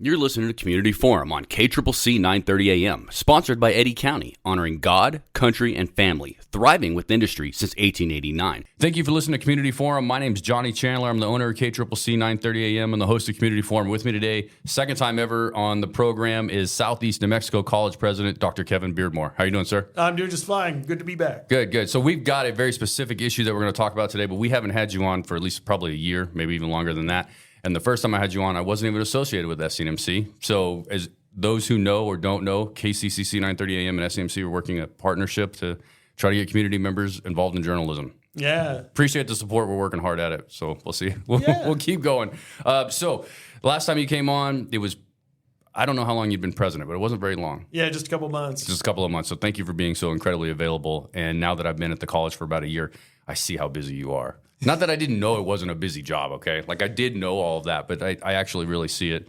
You're listening to Community Forum on KCCC 930 AM, sponsored by Eddy County, honoring God, country, and family, thriving with industry since 1889. Thank you for listening to Community Forum. My name is Johnny Chandler. I'm the owner of KCCC 930 AM and the host of Community Forum. With me today, second time ever on the program, is Southeast New Mexico College President, Dr. Kevin Beardmore. How are you doing, sir? I'm doing just fine. Good to be back. Good. So we've got a very specific issue that we're going to talk about today, but we haven't had you on for at least probably a year, maybe even longer than that. And the first time I had you on, I wasn't even associated with SCNMC. So as those who know or don't know, KCCC 930 AM and SCNMC are working a partnership to try to get community members involved in journalism. Yeah. Appreciate the support. We're working hard at it. So we'll see. We'll keep going. So last time you came on, it was, I don't know how long you'd been president, but it wasn't very long. Yeah, just a couple of months. Just a couple of months. So thank you for being so incredibly available. And now that I've been at the college for about a year, I see how busy you are. Not that I didn't know it wasn't a busy job, okay? Like I did know all of that, but I actually really see it.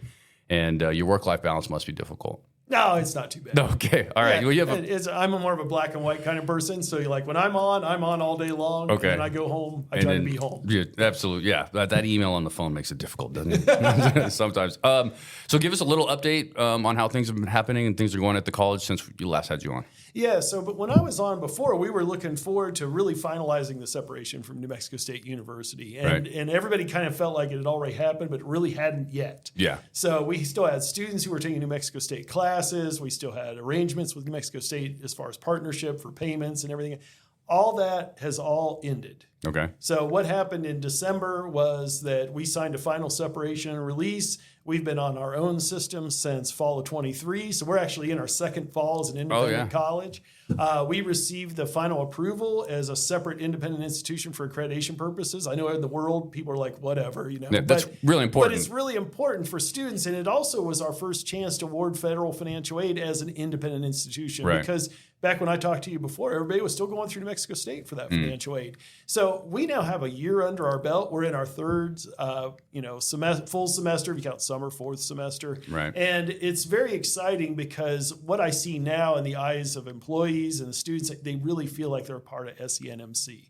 And your work-life balance must be difficult. No, it's not too bad. Okay, all right. Yeah, Well, I'm more of a black and white kind of person. So you're like, when I'm on all day long. Okay. And when I go home, I try to be home. Yeah, absolutely. Yeah, that email on the phone makes it difficult, doesn't it? Sometimes. So give us a little update on how things have been happening and things are going at the college since you last had you on. Yeah, but when I was on before, we were looking forward to really finalizing the separation from New Mexico State University. And everybody kind of felt like it had already happened, but it really hadn't yet. Yeah. So we still had students who were taking New Mexico State classes. We still had arrangements with New Mexico State as far as partnership for payments and everything. All that has all ended. Okay. So what happened in December was that we signed a final separation and release. We've been on our own system since fall of 23. So we're actually in our second fall as an independent college. We received the final approval as a separate independent institution for accreditation purposes. I know in the world, people are like, whatever, you know. Yeah, that's really important. But it's really important for students. And it also was our first chance to award federal financial aid as an independent institution. Right. Because back when I talked to you before, everybody was still going through New Mexico State for that financial aid. So we now have a year under our belt. We're in our third, full semester. If you count summer, fourth semester. Right. And it's very exciting because what I see now in the eyes of employees and the students, they really feel like they're a part of SCNMC.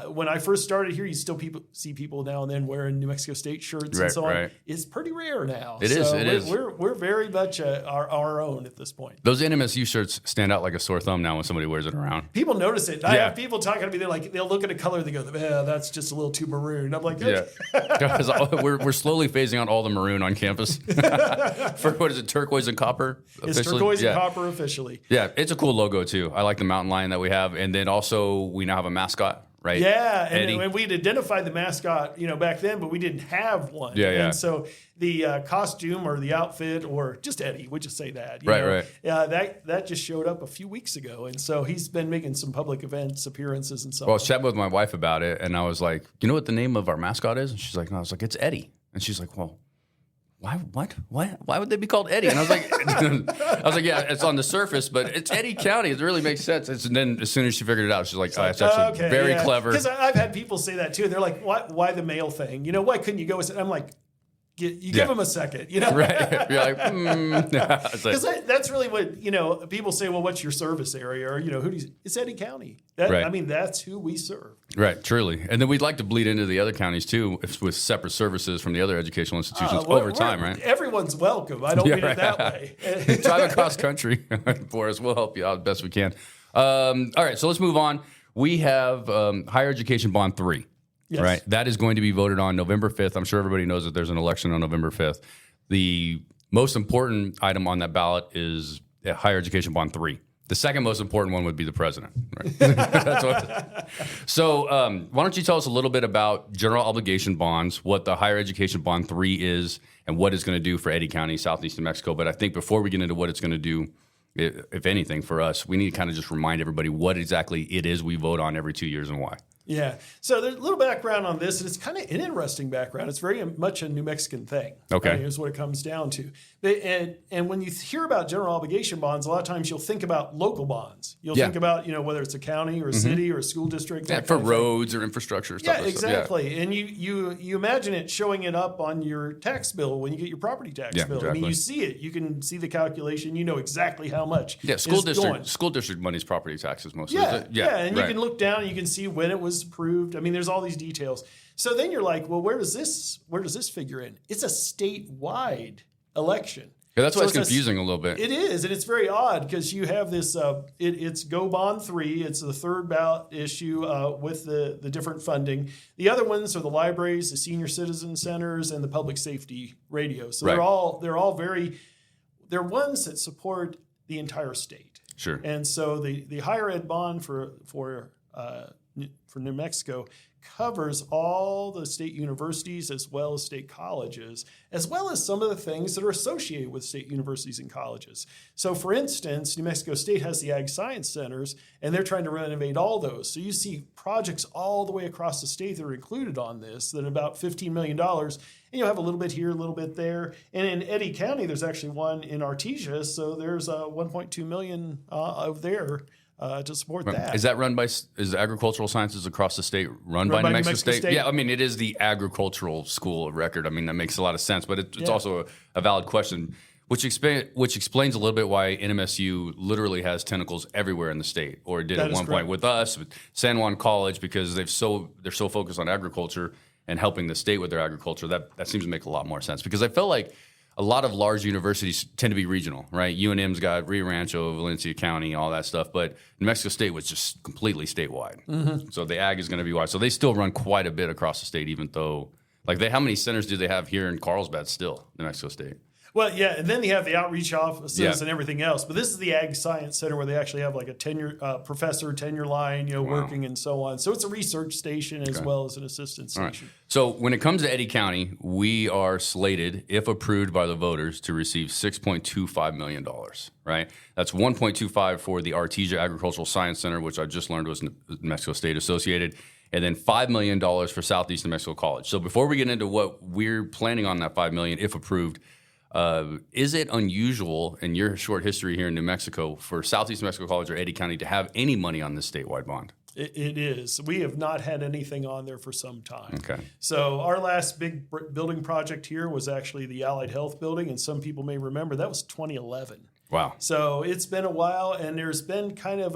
When I first started here, you still see people now and then wearing New Mexico State shirts and so on. Right. It's pretty rare now. It is. We're very much our own at this point. Those NMSU shirts stand out like a sore thumb now when somebody wears it around. People notice it. I have people talking to me. They'll look at a color. They go, that's just a little too maroon. I'm like, okay. Yeah. we're slowly phasing out all the maroon on campus. For what is it, turquoise and copper? It's turquoise and copper officially. Yeah, it's a cool logo too. I like the mountain lion that we have, and then also we now have a mascot. Right. Yeah, and we'd identified the mascot, back then, but we didn't have one. Yeah. And so the costume or the outfit or just Eddie, we'll just say that. Right. Yeah, that just showed up a few weeks ago, and so he's been making some public events, appearances, and so on. Well, I was chatting with my wife about it, and I was like, "You know what the name of our mascot is?" And she's like, "No." I was like, "It's Eddie," and she's like, "Well, why? What? Why would they be called Eddie?" And I was like, "Yeah, it's on the surface, but it's Eddy County. It really makes sense." And then as soon as she figured it out, she's like, "Oh, it's actually very clever." Because I've had people say that too. They're like, "Why the male thing? Why couldn't you go with it?" I'm like, give them a second, Right. You're like, because that's really what, people say, well, what's your service area? Or, it's Eddy County. Right. I mean, that's who we serve. Right, truly. And then we'd like to bleed into the other counties too with separate services from the other educational institutions over time, right? Everyone's welcome. I don't mean it that way. Drive across country for us. We'll help you out as best we can. All right, so let's move on. We have Higher Education Bond 3. Yes. Right. That is going to be voted on November 5th. I'm sure everybody knows that there's an election on November 5th. The most important item on that ballot is Higher Education Bond 3. The second most important one would be the president. Right? So why don't you tell us a little bit about general obligation bonds, what the Higher Education Bond 3 is, and what it's going to do for Eddy County, Southeast New Mexico. But I think before we get into what it's going to do, if anything, for us, we need to kind of just remind everybody what exactly it is we vote on every 2 years and why. Yeah. So there's a little background on this, and it's kind of an interesting background. It's very much a New Mexican thing. Okay. Is what it comes down to. And when you hear about general obligation bonds, a lot of times you'll think about local bonds. You'll think about, whether it's a county or a city or a school district. Yeah, for roads or infrastructure. Stuff like exactly. Yeah. And you imagine it showing it up on your tax bill when you get your property tax bill. Exactly. I mean, you see it. You can see the calculation. You know exactly how much. Yeah, school district money's property taxes mostly. And you can look down and you can see when it was approved. I mean, there's all these details. So then you're like, well, where does this figure in? It's a statewide election. Yeah, that's why it's confusing a little bit. It is, and it's very odd because you have this. It's Go Bond 3. It's the third ballot issue with the different funding. The other ones are the libraries, the senior citizen centers, and the public safety radio. So they're all very. They're ones that support the entire state. Sure. And so the higher ed bond for New Mexico covers all the state universities as well as state colleges, as well as some of the things that are associated with state universities and colleges. So, for instance, New Mexico State has the Ag Science Centers, and they're trying to renovate all those. So you see projects all the way across the state that are included on this, that are about $15 million. And you'll have a little bit here, a little bit there. And in Eddy County, there's actually one in Artesia, so there's $1.2 million of there. To support that. Is that run by, is Agricultural Sciences across the state run by New Mexico State? Yeah, I mean, it is the agricultural school of record. I mean, that makes a lot of sense, but it's also a valid question, which explains a little bit why NMSU literally has tentacles everywhere in the state, or it did at one point with us, with San Juan College, because they're so focused on agriculture and helping the state with their agriculture. That seems to make a lot more sense, because I felt like a lot of large universities tend to be regional, right? UNM's got Rio Rancho, Valencia County, all that stuff. But New Mexico State was just completely statewide. Mm-hmm. So the ag is going to be wide. So they still run quite a bit across the state, even though, how many centers do they have here in Carlsbad still, New Mexico State? Well, yeah, and then they have the outreach offices and everything else. But this is the Ag Science Center, where they actually have like a professor tenure line, working and so on. So it's a research station as well as an assistant station. Right. So when it comes to Eddy County, we are slated, if approved by the voters, to receive $6.25 million, right? That's $1.25 for the Artesia Agricultural Science Center, which I just learned was New Mexico State associated, and then $5 million for Southeast New Mexico College. So before we get into what we're planning on that $5 million, if approved, is it unusual in your short history here in New Mexico for Southeast New Mexico College or Eddy County to have any money on this statewide bond? It is. We have not had anything on there for some time. Okay. So our last big building project here was actually the Allied Health Building, and some people may remember that was 2011. Wow. So it's been a while, and there's been kind of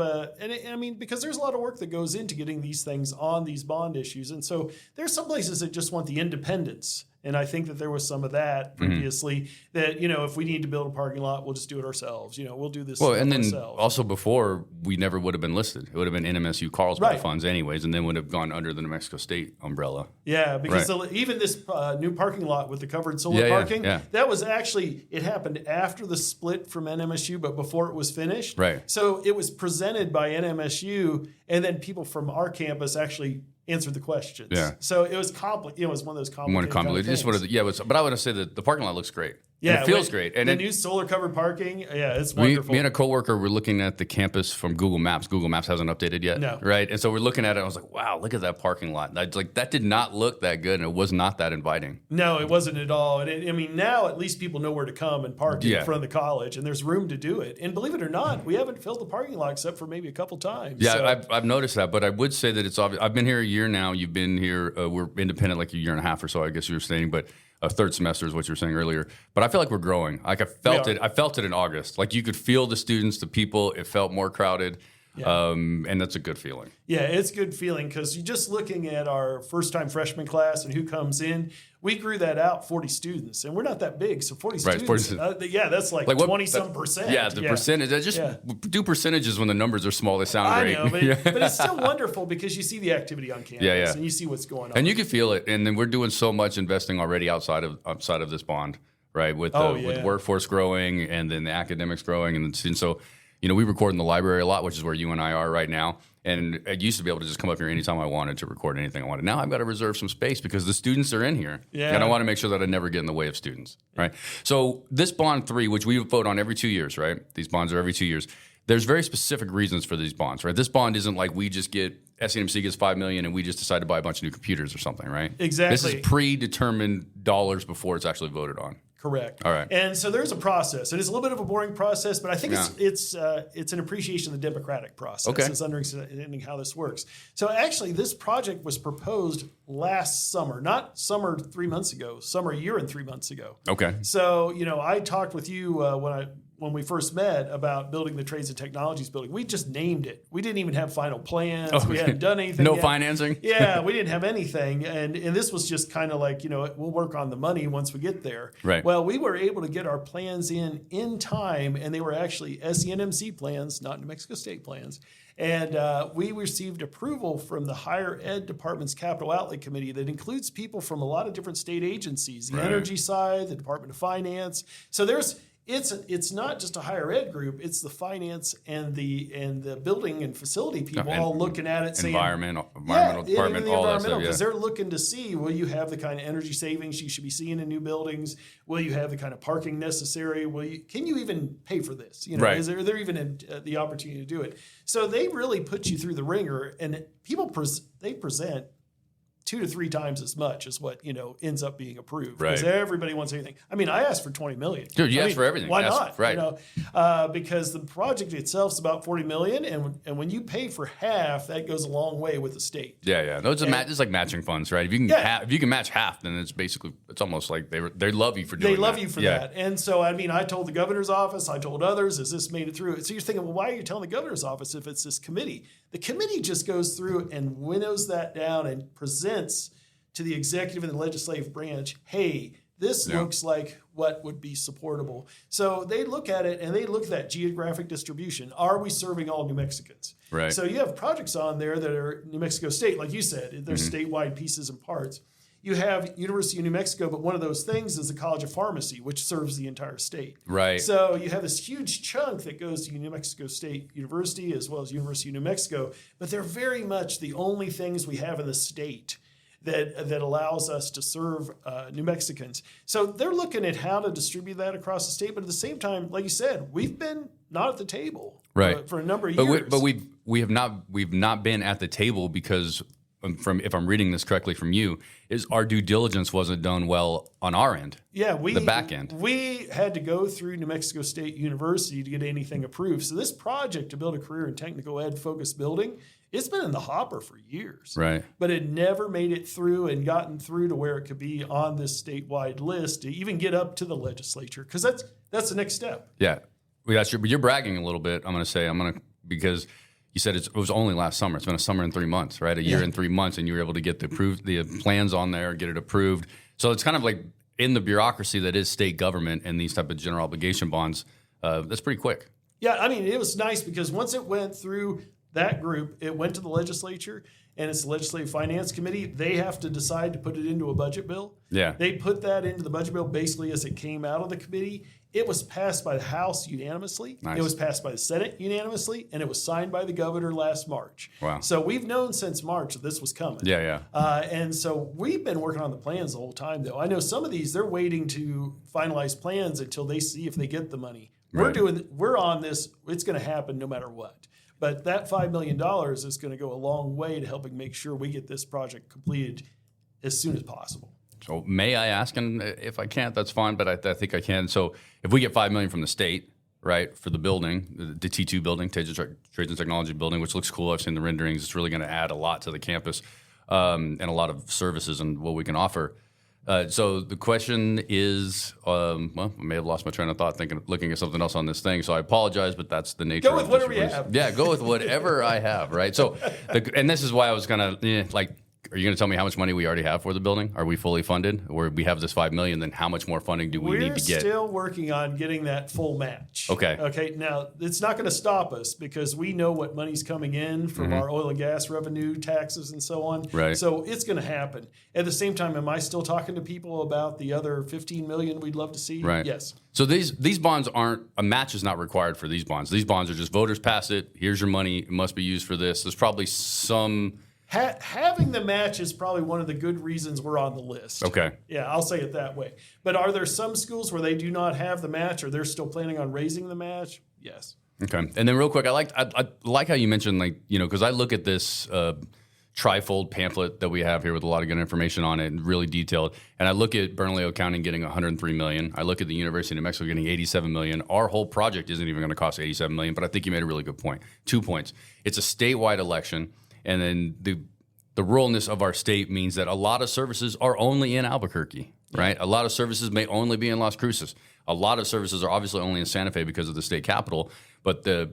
because there's a lot of work that goes into getting these things on these bond issues. And so there's some places that just want the independence. And I think that there was some of that previously that, if we need to build a parking lot, we'll just do it ourselves. We'll do this ourselves. And then also before, we never would have been listed. It would have been NMSU Carlsbad funds anyways, and then would have gone under the New Mexico State umbrella. Yeah, because even this new parking lot with the covered solar parking, that was actually, it happened after the split from NMSU, but before it was finished. Right. So it was presented by NMSU, and then people from our campus actually answered the questions. Yeah. So it was complicated. It was one of those complicated things. But I would say that the parking lot looks great. Yeah, and it feels great. And the new solar covered parking, it's wonderful. Me and a coworker were looking at the campus from Google Maps. Google Maps hasn't updated yet, right? And so we're looking at it. And I was like, "Wow, look at that parking lot!" That did not look that good, and it was not that inviting. No, it wasn't at all. And now at least people know where to come and park in front of the college, and there's room to do it. And believe it or not, we haven't filled the parking lot except for maybe a couple times. Yeah, so. I've noticed that, but I would say that it's obvious. I've been here a year now. You've been here. We're independent like a year and a half or so, I guess you were saying, but. A third semester is what you were saying earlier, but I feel like we're growing. I felt it in August. Like you could feel the students, the people. It felt more crowded, and that's a good feeling. Yeah, it's a good feeling because you're just looking at our first-time freshman class and who comes in. We grew that out 40 students, and we're not that big, so 40 students. That's like 20-some percent. Yeah, the percentage. Do percentages when the numbers are small. They sound great. I know, but it's still wonderful because you see the activity on campus and you see what's going on. And you can feel it. And then we're doing so much investing already outside of this bond, right? With workforce growing and then the academics growing. And so, we record in the library a lot, which is where you and I are right now. And I used to be able to just come up here anytime I wanted to record anything I wanted. Now I've got to reserve some space because the students are in here. Yeah. And I want to make sure that I never get in the way of students, right? So this bond 3, which we vote on every 2 years, right? These bonds are every 2 years. There's very specific reasons for these bonds, right? This bond isn't like we just get, SNMC gets $5 million and we just decide to buy a bunch of new computers or something, right? Exactly. This is predetermined dollars before it's actually voted on. Correct. All right. And so there's a process. And it's a little bit of a boring process, but I think it's an appreciation of the democratic process. Okay. It's understanding how this works. So actually, this project was proposed last summer, not summer 3 months ago, summer a year and 3 months ago. Okay. So, I talked with you when we first met about building the Trades and Technologies building. We just named it. We didn't even have final plans. Okay. We hadn't done anything. No yet. Financing. Yeah, we didn't have anything, and this was just kind of like, we'll work on the money once we get there. Right. Well, we were able to get our plans in time, and they were actually SENMC plans, not New Mexico State plans. And we received approval from the Higher Ed Department's Capital Outlay Committee that includes people from a lot of different state agencies, the energy side, the Department of Finance. So it's not just a higher ed group; it's the finance and the building and facility people all looking at it, saying environmental department, all that stuff. Because they're looking to see, will you have the kind of energy savings you should be seeing in new buildings? Will you have the kind of parking necessary? Can you even pay for this? Is there even the opportunity to do it? So they really put you through the ringer, and people they present 2 to 3 times as much as what ends up being approved, because everybody wants anything. I mean, I asked for $20 million. Dude, you asked for everything. Why not? Right. Because the project itself is about $40 million, and when you pay for half, that goes a long way with the state. Yeah. No, it's like matching funds, right? If you can match half, then it's almost like they love you for doing that. They love you for that. And so, I mean, I told the governor's office, I told others, has this made it through? So you're thinking, well, why are you telling the governor's office if it's this committee? The committee just goes through and winnows that down and presents to the executive and the legislative branch, hey, this looks like what would be supportable. So they look at it, and they look at that geographic distribution. Are we serving all New Mexicans? Right. So you have projects on there that are New Mexico State, like you said, they're statewide pieces and parts. You have University of New Mexico, but one of those things is the College of Pharmacy, which serves the entire state. Right. So you have this huge chunk that goes to New Mexico State University as well as University of New Mexico, but they're very much the only things we have in the state that allows us to serve New Mexicans. So they're looking at how to distribute that across the state, but at the same time, like you said, we've been not at the table for a number of years. But we've not been at the table because, if I'm reading this correctly from you, is our due diligence wasn't done well on our end. Yeah, the back end. We had to go through New Mexico State University to get anything approved. So this project to build a career and technical ed focused building, it's been in the hopper for years. Right. But it never made it through and gotten through to where it could be on this statewide list to even get up to the legislature, because that's the next step. Yeah. Well, that's true. But you're bragging a little bit, because you said it was only last summer. It's been a summer and 3 months, right? A year and 3 months, and you were able to get the plans on there, get it approved. So it's kind of like in the bureaucracy that is state government and these type of general obligation bonds, that's pretty quick. Yeah, I mean, it was nice because once it went through that group, it went to the legislature, and it's the Legislative Finance Committee. They have to decide to put it into a budget bill. Yeah. They put that into the budget bill basically as it came out of the committee. It was passed by the House unanimously. Nice. It was passed by the Senate unanimously, and it was signed by the governor last March. Wow. So we've known since March that this was coming. Yeah. And so we've been working on the plans the whole time, though. I know some of these, they're waiting to finalize plans until they see if they get the money. Right. We're on this. It's going to happen no matter what. But that $5 million is going to go a long way to helping make sure we get this project completed as soon as possible. So may I ask, and if I can't, that's fine, but I think I can. So if we get $5 million from the state, right, for the building, the T2 building, Trades and Technology building, which looks cool. I've seen the renderings. It's really going to add a lot to the campus and a lot of services and what we can offer. So the question is, I may have lost my train of thought looking at something else on this thing. So I apologize, but that's the nature. Go with whatever you have. Yeah, go with whatever I have, right? So, and this is why I was kind of are you going to tell me how much money we already have for the building? Are we fully funded? Or we have this $5 million, then how much more funding do we need to get? We're still working on getting that full match. Okay. Now, it's not going to stop us because we know what money's coming in from our oil and gas revenue, taxes, and so on. Right. So it's going to happen. At the same time, am I still talking to people about the other $15 million we'd love to see? Right. Yes. So these bonds a match is not required for these bonds. These bonds are just voters pass it. Here's your money. It must be used for this. There's probably some... Having the match is probably one of the good reasons we're on the list. Okay. Yeah, I'll say it that way. But are there some schools where they do not have the match, or they're still planning on raising the match? Yes. Okay. And then real quick, I like how you mentioned, because I look at this trifold pamphlet that we have here with a lot of good information on it and really detailed. And I look at Bernalillo County getting $103 million. I look at the University of New Mexico getting $87 million. Our whole project isn't even going to cost $87 million, but I think you made a really good point. 2 points. It's a statewide election. And then the ruralness of our state means that a lot of services are only in Albuquerque. right? A lot of services may only be in Las Cruces. A lot of services are obviously only in Santa Fe because of the state capital. But the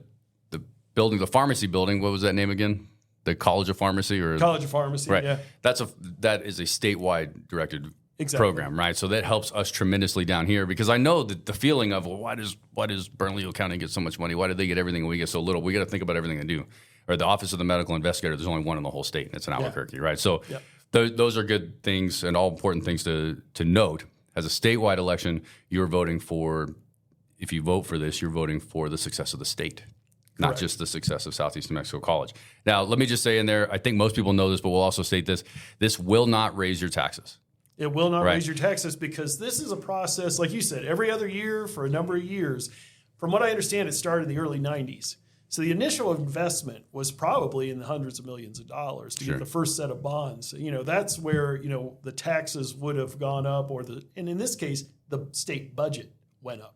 building, the pharmacy building, what was that name again? The College of Pharmacy, or College of Pharmacy, right? Yeah. That is a statewide directed program, right? So that helps us tremendously down here, because I know that the feeling of, well, why does Bernalillo County get so much money? Why do they get everything and we get so little? We got to think about everything they do. Or the Office of the Medical Investigator, there's only one in the whole state, and it's in Albuquerque, right? So those are good things and all important things to note. As a statewide election, you're voting for, if you vote for this, you're voting for the success of the state. Not just the success of Southeast New Mexico College. Now, let me just say in there, I think most people know this, but we'll also state this. This will not raise your taxes. It will not raise your taxes, because this is a process, like you said, every other year for a number of years. From what I understand, it started in the early 90s. So the initial investment was probably in the hundreds of millions of dollars to get the first set of bonds. That's where, the taxes would have gone up, and in this case, the state budget went up.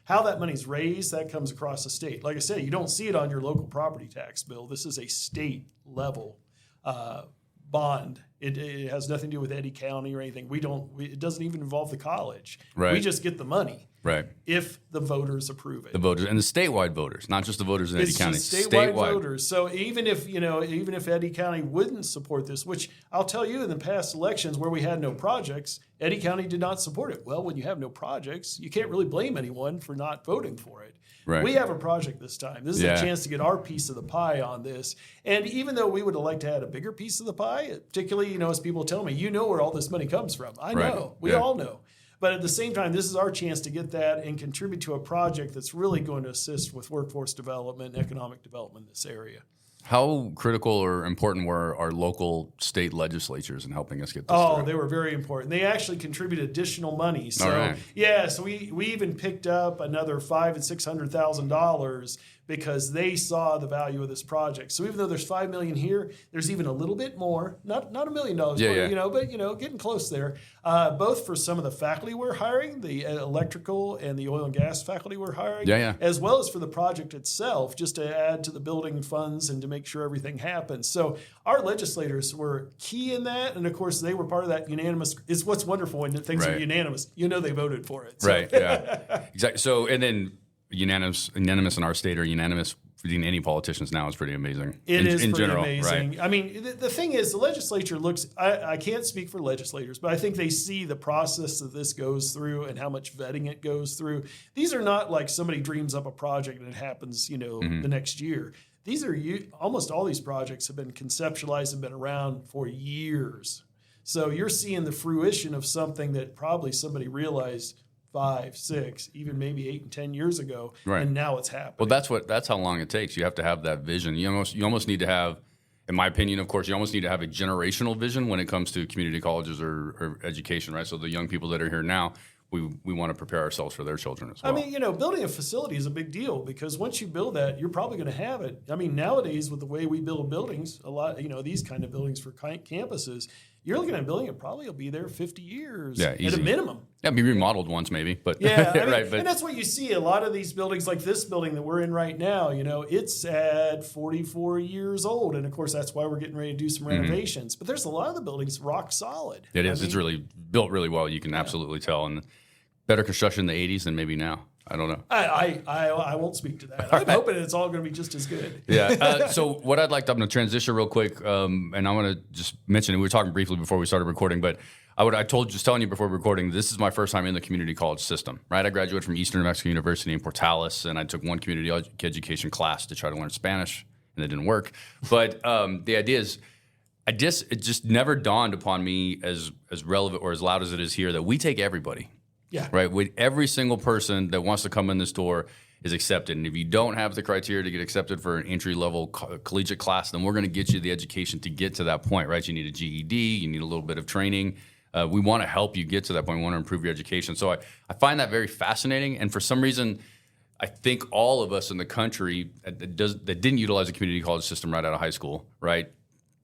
How that money's raised, that comes across the state. Like I said, you don't see it on your local property tax bill. This is a state level bond. It has nothing to do with Eddy County or anything. It doesn't even involve the college. Right. We just get the money. Right. If the voters approve it. The voters and the statewide voters, not just the voters in Eddy County. Statewide voters. So even if Eddy County wouldn't support this, which I'll tell you, in the past elections where we had no projects, Eddy County did not support it. Well, when you have no projects, you can't really blame anyone for not voting for it. Right. We have a project this time. This is a chance to get our piece of the pie on this. And even though we would have liked to have a bigger piece of the pie, particularly, as people tell me, where all this money comes from. I know. We all know. But at the same time, this is our chance to get that and contribute to a project that's really going to assist with workforce development and economic development in this area. How critical or important were our local state legislatures in helping us get this through? They were very important. They actually contributed additional money. So so we even picked up another $500,000 and $600,000 because they saw the value of this project. So even though there's $5 million here, there's even a little bit more, not $1 million, but getting close there. Both for some of the faculty we're hiring, the electrical and the oil and gas faculty we're hiring, as well as for the project itself, just to add to the building funds and to make sure everything happens. So our legislators were key in that, and of course they were part of that unanimous. Is what's wonderful when things are unanimous. They voted for it. So. Right. Yeah. Exactly. So and then. Unanimous in our state, or unanimous between any politicians now, is pretty amazing. It is in pretty general, amazing. Right? I mean, the thing is, the legislature looks. I can't speak for legislators, but I think they see the process that this goes through and how much vetting it goes through. These are not like somebody dreams up a project and it happens, the next year. These are almost all these projects have been conceptualized and been around for years. So you're seeing the fruition of something that probably somebody realized 5, 6, even maybe 8 and 10 years ago, and now it's happening. Well, that's how long it takes. You have to have that vision. You almost need to have, in my opinion, of course, you almost need to have a generational vision when it comes to community colleges or education, right? So the young people that are here now, we want to prepare ourselves for their children as well. I mean, building a facility is a big deal, because once you build that, you're probably going to have it. I mean, nowadays with the way we build buildings, a lot, these kind of buildings for campuses, you're looking at a building that probably will be there 50 years at a minimum. Yeah, be remodeled once maybe, but right. And that's what you see. A lot of these buildings, like this building that we're in right now, it's at 44 years old, and of course that's why we're getting ready to do some renovations. But there's a lot of the buildings rock solid. It is. It's really built really well. You can absolutely tell, and better construction in the 80s than maybe now. I don't know. I won't speak to that. I'm hoping it's all going to be just as good. So what I'm going to transition real quick, and I want to just mention, and we were talking briefly before we started recording, but telling you before recording, this is my first time in the community college system, right? I graduated from Eastern New Mexico University in Portales, and I took one community education class to try to learn Spanish, and it didn't work. But the idea is, it just never dawned upon me as relevant or as loud as it is here that we take everybody. Yeah. Right. With every single person that wants to come in this door is accepted. And if you don't have the criteria to get accepted for an entry-level collegiate class, then we're going to get you the education to get to that point, right? You need a GED. You need a little bit of training. We want to help you get to that point. We want to improve your education. So I find that very fascinating. And for some reason, I think all of us in the country that didn't utilize the community college system right out of high school, right,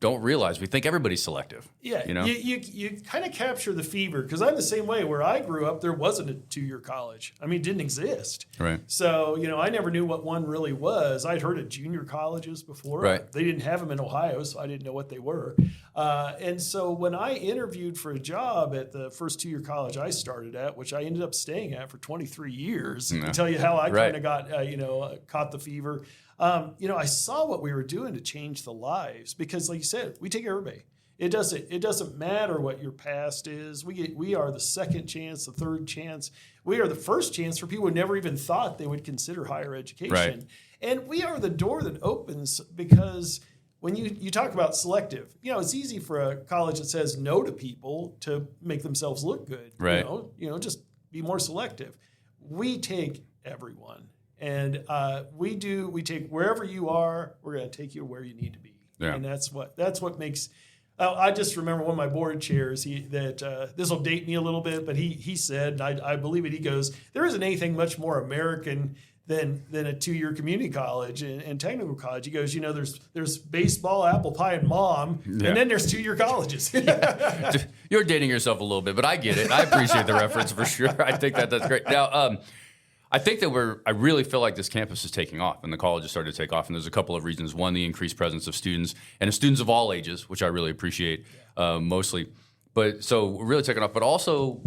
don't realize. We think everybody's selective. Yeah, you kind of capture the fever, because I'm the same way. Where I grew up, there wasn't a 2-year college. I mean, it didn't exist. Right. So, I never knew what one really was. I'd heard of junior colleges before. Right. They didn't have them in Ohio, so I didn't know what they were. And so when I interviewed for a job at the first 2-year college I started at, which I ended up staying at for 23 years, to tell you how I kind of got, caught the fever. I saw what we were doing to change the lives, because, like you said, we take everybody. It doesn't matter what your past is. We are the second chance, the third chance. We are the first chance for people who never even thought they would consider higher education. Right. And we are the door that opens, because when you talk about selective, it's easy for a college that says no to people to make themselves look good. Right. Just be more selective. We take everyone. And we take wherever you are, we're going to take you where you need to be. Yeah. And that's what makes. I just remember one of my board chairs. This will date me a little bit, but he said, and I believe it. He goes, there isn't anything much more American than a 2-year community college and technical college. He goes, there's baseball, apple pie, and mom, and then there's 2-year colleges. You're dating yourself a little bit, but I get it. I appreciate the reference for sure. I think that's great. Now. I think that I really feel like this campus is taking off, and the college has started to take off. And there's a couple of reasons. One, the increased presence of students, and students of all ages, which I really appreciate mostly. But so we're really taking off. But also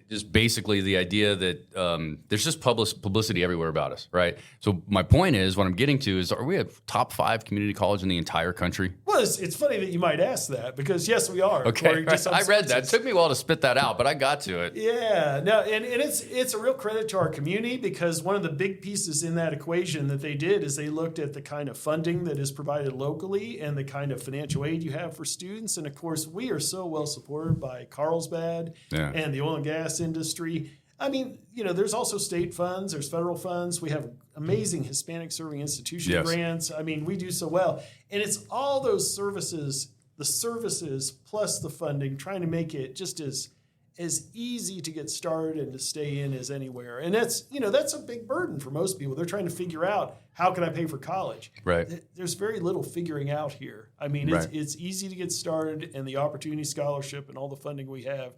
just basically the idea that there's just publicity everywhere about us, right? So my point is, what I'm getting to is, are we a top 5 community college in the entire country? Well, it's funny that you might ask that, because yes, we are. Okay, I read that. It took me a while to spit that out, but I got to it. Yeah, no, and it's a real credit to our community, because one of the big pieces in that equation that they did is they looked at the kind of funding that is provided locally and the kind of financial aid you have for students. And of course, we are so well supported by Carlsbad and the oil and gas industry. I mean, there's also state funds, there's federal funds. We have amazing Hispanic serving institution grants. I mean, we do so well. And it's all those services, the services plus the funding, trying to make it just as easy to get started and to stay in as anywhere. And that's a big burden for most people. They're trying to figure out, how can I pay for college? Right. There's very little figuring out here. I mean, it's easy to get started, and the Opportunity Scholarship and all the funding we have,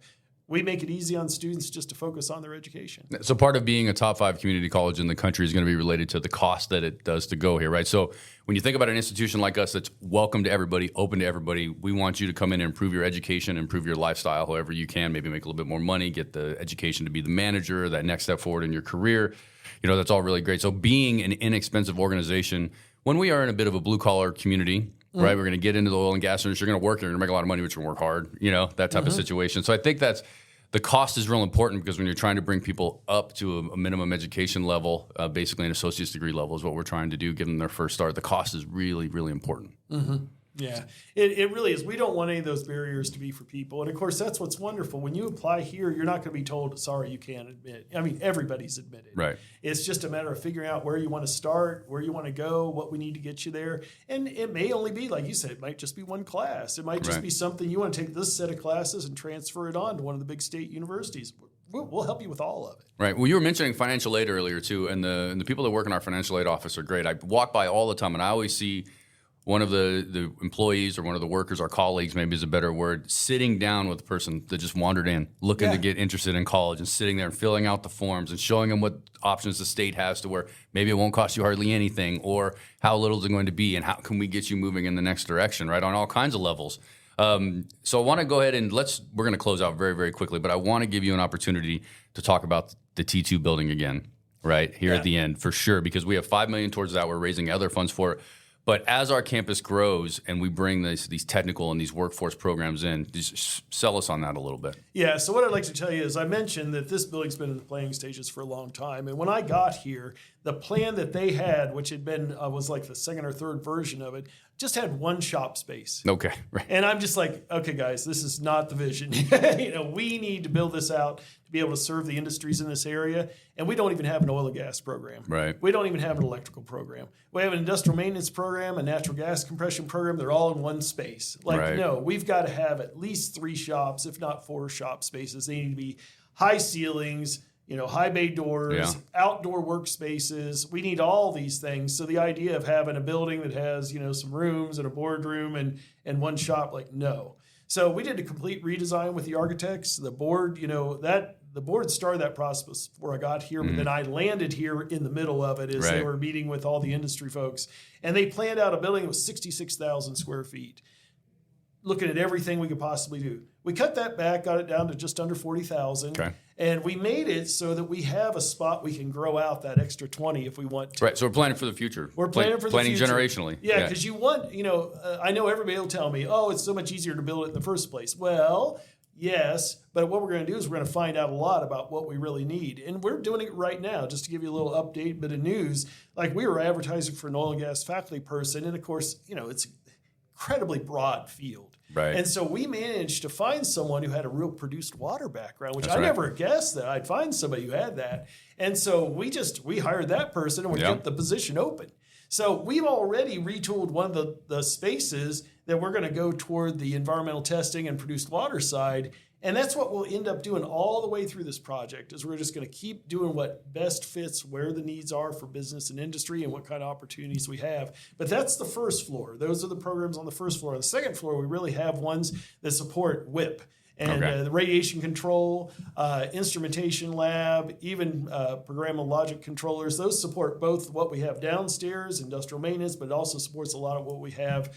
we make it easy on students just to focus on their education. So part of being a top 5 community college in the country is going to be related to the cost that it does to go here, right? So when you think about an institution like us that's welcome to everybody, open to everybody, we want you to come in and improve your education, improve your lifestyle however you can, maybe make a little bit more money, get the education to be the manager, that next step forward in your career. That's all really great. So being an inexpensive organization, when we are in a bit of a blue-collar community, right, we're going to get into the oil and gas industry, you're going to work, you're going to make a lot of money, but you're going to work hard, that type of situation. So I think the cost is real important, because when you're trying to bring people up to a minimum education level, basically an associate's degree level is what we're trying to do, give them their first start. The cost is really, really important. Mm-hmm. Yeah, it really is. We don't want any of those barriers to be for people. And of course, that's what's wonderful. When you apply here, you're not going to be told, sorry, you can't admit. I mean, everybody's admitted. Right. It's just a matter of figuring out where you want to start, where you want to go, what we need to get you there. And it may only be, like you said, it might just be one class. It might just be something you want to take this set of classes and transfer it on to one of the big state universities. We'll help you with all of it. Right. Well, you were mentioning financial aid earlier, too, and the people that work in our financial aid office are great. I walk by all the time, and I always see one of the employees or one of the workers, our colleagues maybe is a better word, sitting down with the person that just wandered in, looking to get interested in college, and sitting there and filling out the forms and showing them what options the state has, to where maybe it won't cost you hardly anything, or how little is it going to be, and how can we get you moving in the next direction, right, on all kinds of levels. So I want to go ahead and we're going to close out very, very quickly, but I want to give you an opportunity to talk about the T2 building again, right, here at the end, for sure, because we have $5 million towards that. We're raising other funds for it. But as our campus grows and we bring these technical and these workforce programs in, just sell us on that a little bit. Yeah, so what I'd like to tell you is, I mentioned that this building's been in the planning stages for a long time. And when I got here, the plan that they had, which had been was like the second or third version of it, just had one shop space. Okay. Right. And I'm just like, okay, guys, this is not the vision. We need to build this out to be able to serve the industries in this area. And we don't even have an oil and gas program. Right. We don't even have an electrical program. We have an industrial maintenance program, a natural gas compression program. They're all in one space. No, we've got to have at least 3 shops, if not 4 shop spaces. They need to be high ceilings, high bay doors, outdoor workspaces. We need all these things. So the idea of having a building that has, some rooms and a boardroom and one shop, no. So we did a complete redesign with the architects. The board, the board started that process before I got here, but then I landed here in the middle of it as they were meeting with all the industry folks. And they planned out a building that was 66,000 square feet, looking at everything we could possibly do. We cut that back, got it down to just under 40,000. Okay. And we made it so that we have a spot we can grow out that extra 20 if we want to. Right. So we're planning for the future. We're planning for the future. Planning generationally. Yeah, because you want, I know everybody will tell me, oh, it's so much easier to build it in the first place. Well, yes, but what we're going to do is we're going to find out a lot about what we really need. And we're doing it right now. Just to give you a little update, bit of news, we were advertising for an oil and gas faculty person. And of course, it's an incredibly broad field. Right. And so we managed to find someone who had a real produced water background, which I never guessed that I'd find somebody who had that. And so we hired that person and we kept the position open. So we've already retooled one of the spaces that we're going to go toward the environmental testing and produced water side. And that's what we'll end up doing all the way through this project, is we're just going to keep doing what best fits where the needs are for business and industry and what kind of opportunities we have. But that's the first floor. Those are the programs on the first floor. On the second floor, we really have ones that support WIP and the radiation control, instrumentation lab, even programmable logic controllers. Those support both what we have downstairs, industrial maintenance, but it also supports a lot of what we have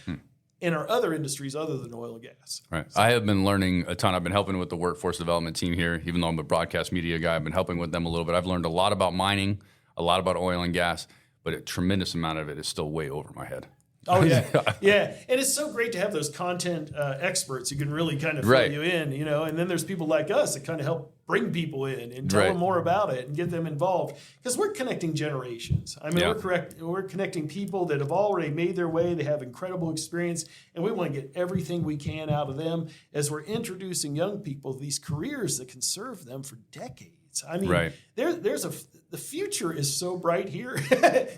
in our other industries other than oil and gas. Right. So I have been learning a ton. I've been helping with the workforce development team here, even though I'm a broadcast media guy. I've been helping with them a little bit. I've learned a lot about mining, a lot about oil and gas, but a tremendous amount of it is still way over my head. Oh, yeah. Yeah. And it's so great to have those content experts who can really kind of fill you in, and then there's people like us that kind of help bring people in and tell them more about it and get them involved, because we're connecting generations. I mean, we're connecting people that have already made their way. They have incredible experience, and we want to get everything we can out of them as we're introducing young people to these careers that can serve them for decades. I mean, the future is so bright here.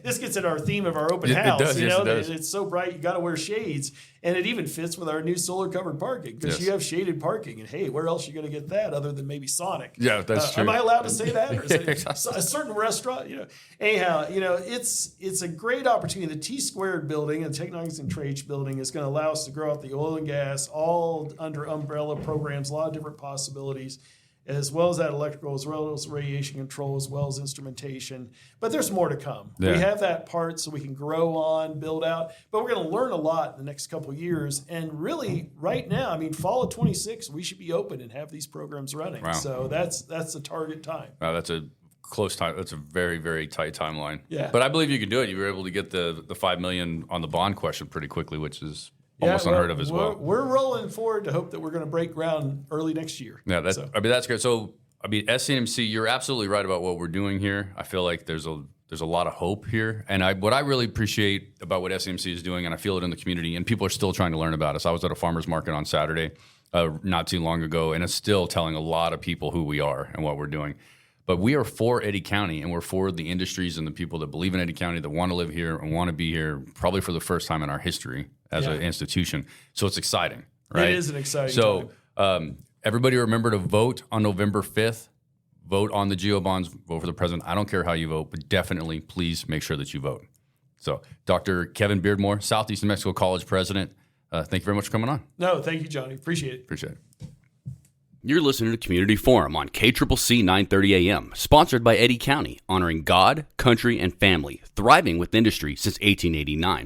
This gets at our theme of our open house. It does. It's so bright, you got to wear shades. And it even fits with our new solar covered parking, because you have shaded parking. And hey, where else are you going to get that other than maybe Sonic? Yeah, that's true. Am I allowed to say that? Or is it a certain restaurant? Anyhow, it's a great opportunity. The T Squared building and Technologies and Trades building is going to allow us to grow out the oil and gas, all under umbrella programs, a lot of different possibilities, as well as that electrical, as well as radiation control, as well as instrumentation. But there's more to come. Yeah. We have that part so we can grow on, build out. But we're going to learn a lot in the next couple of years. And really, right now, fall of 26, we should be open and have these programs running. Wow. So that's the target time. Wow, that's a close time. That's a very, very tight timeline. Yeah. But I believe you can do it. You were able to get the $5 million on the bond question pretty quickly, which is almost unheard of as well. We're rolling forward to hope that we're going to break ground early next year. Yeah, that's great. So, SCMC, you're absolutely right about what we're doing here. I feel like there's a lot of hope here. And what I really appreciate about what SCMC is doing, and I feel it in the community, and people are still trying to learn about us. I was at a farmer's market on Saturday not too long ago, and it's still telling a lot of people who we are and what we're doing. But we are for Eddy County, and we're for the industries and the people that believe in Eddy County, that want to live here and want to be here probably for the first time in our history as an institution. So it's exciting, right? It is an exciting time. Everybody remember to vote on November 5th. Vote on the GEO bonds, vote for the president. I don't care how you vote, but definitely please make sure that you vote. So Dr. Kevin Beardmore, Southeast New Mexico College president, thank you very much for coming on. No, thank you, Johnny. Appreciate it. Appreciate it. You're listening to Community Forum on KCCC 930 AM, sponsored by Eddy County, honoring God, country, and family, thriving with industry since 1889.